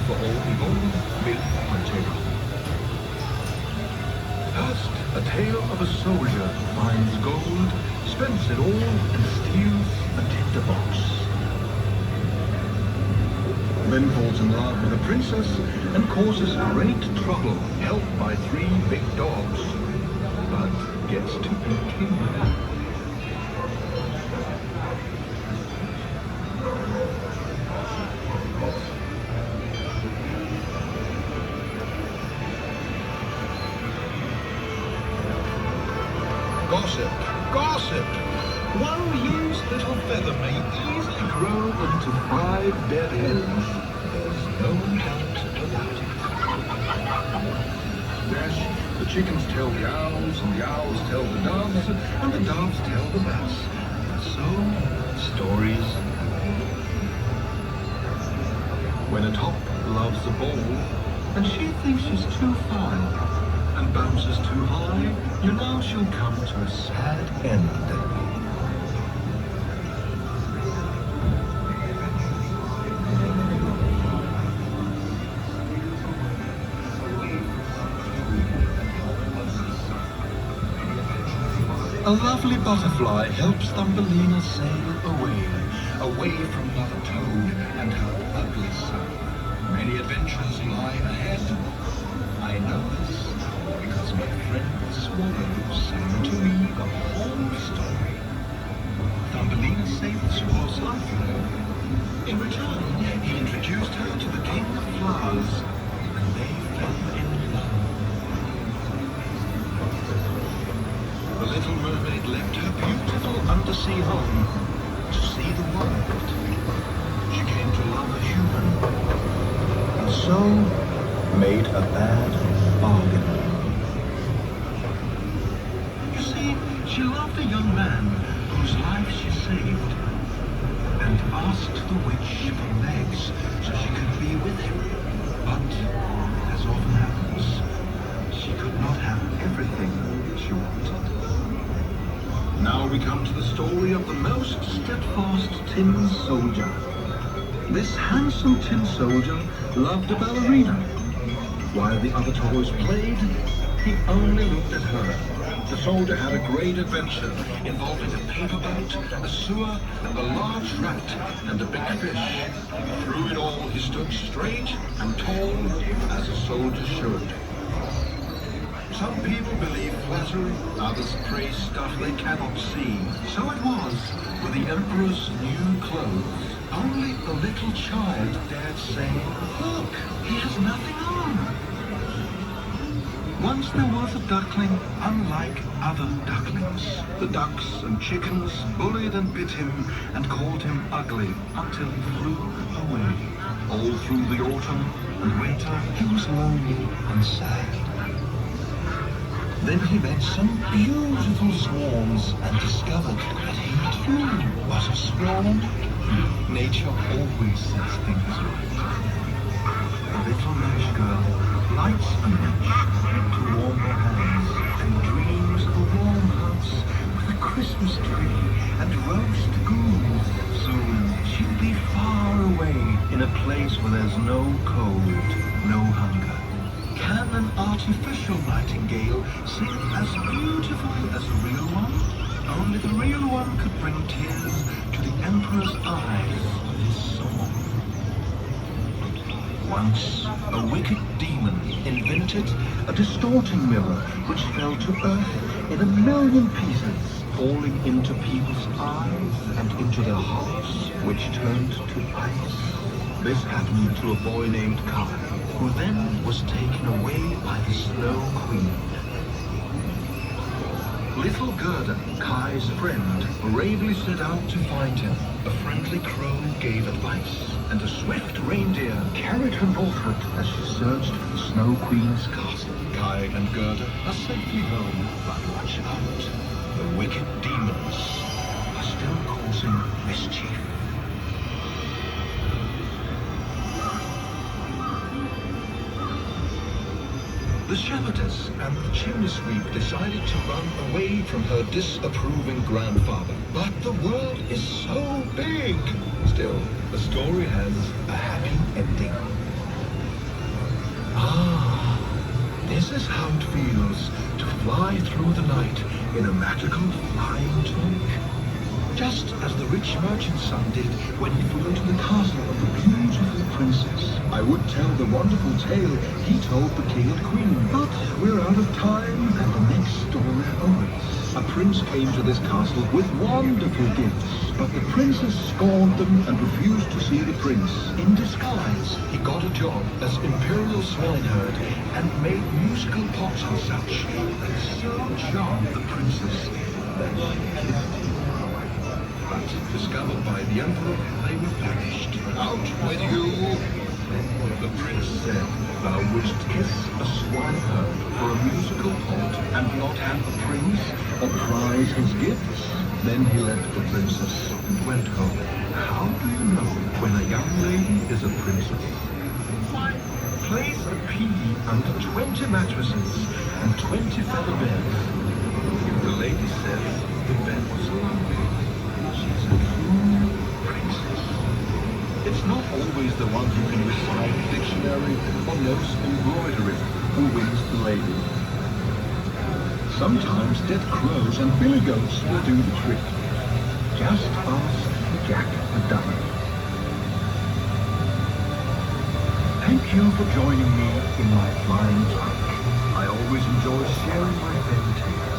for all the old myth and tale. First, a tale of a soldier finds gold, spends it all, and steals a tinderbox. Then falls in love with a princess and causes great trouble, helped by 3 big dogs, but gets to be king. Gossip, gossip! One used little feather may easily grow into 5 dead hens. There's no doubt about it. Yes, the chickens tell the owls, and the owls tell the doves, and the doves tell the bats. And so, stories. When a top loves a ball, and she thinks she's too fine, and bounces too high, you know she'll come to a sad end. A lovely butterfly helps Thumbelina sail away from Mother Toad and her ugly son. Many adventures lie ahead. I know this because my friend the Swallow sang to me the whole story. Thumbelina saved the swallow's life. In return, he introduced her to the King of Flowers, and they fell in love. The little mermaid left her beautiful undersea home to see the world. She came to love a human, and so made a bad bargain. You see, she loved a young man whose life she saved, and asked the witch for legs so she could be with him. But, as often happens, she could not have everything she wanted. Now we come to the story of the most steadfast tin soldier. This handsome tin soldier loved a ballerina. While the other toys played, he only looked at her. The soldier had a great adventure involving a paper boat, a sewer, a large rat, and a big fish. Through it all, he stood straight and tall, as a soldier should. Some people believe flattery, others praise stuff they cannot see. So it was with the Emperor's new clothes. Only the little child dared say, "Look, he has nothing on." Once there was a duckling unlike other ducklings. The ducks and chickens bullied and bit him and called him ugly until he flew away. All through the autumn and winter, he was lonely and sad. Then he met some beautiful swans and discovered that he too was a swan. Nature always sets things right. The little match girl lights a match to warm her hands and dreams of a warm house with a Christmas tree and roast goose. Soon she'll be far away in a place where there's no cold, no hunger. Can an artificial nightingale sing as beautiful as the real one? Only the real one could bring tears to the Emperor's eyes with his song. Once, a wicked demon invented a distorting mirror which fell to earth in 1,000,000 pieces, falling into people's eyes and into their hearts, which turned to ice. This happened to a boy named Kai, who then was taken away by the Snow Queen. Little Gerda, Kai's friend, bravely set out to find him. A friendly crow gave advice, and a swift reindeer carried her northward as she searched for the Snow Queen's castle. Kai and Gerda are safely home, but watch out. The wicked demons are still causing mischief. The shepherdess and the chimney sweep decided to run away from her disapproving grandfather. But the world is so big! Still, the story has a happy ending. feels to fly through the night in a magical flying torch. Just as the rich merchant's son did when he flew into the castle of the beautiful princess. I would tell the wonderful tale he told the king and queen, but we're out of time and the next story awaits. A prince came to this castle with wonderful gifts, but the princess scorned them and refused to see the prince. In disguise, he got a job as imperial swineherd and made musical pots and such that so charmed the princess that she kissed him. But discovered by the emperor, they were banished. Out with you! The prince said, thou wouldst kiss a swineherd for a musical pot and not have the prince or prize his gifts? Then he left the princess and went home. How do you know when a young lady is a princess? Why, place a pea under 20 mattresses and 20 feather beds. If the lady says the bed was lovely, she's a true princess. It's not always the one who can recite a dictionary or knows embroidery who wins the lady. Sometimes dead crows and billy goats will do the trick. Just ask Jack the Dummy. Thank you for joining me in my flying truck. I always enjoy sharing my fairy tales.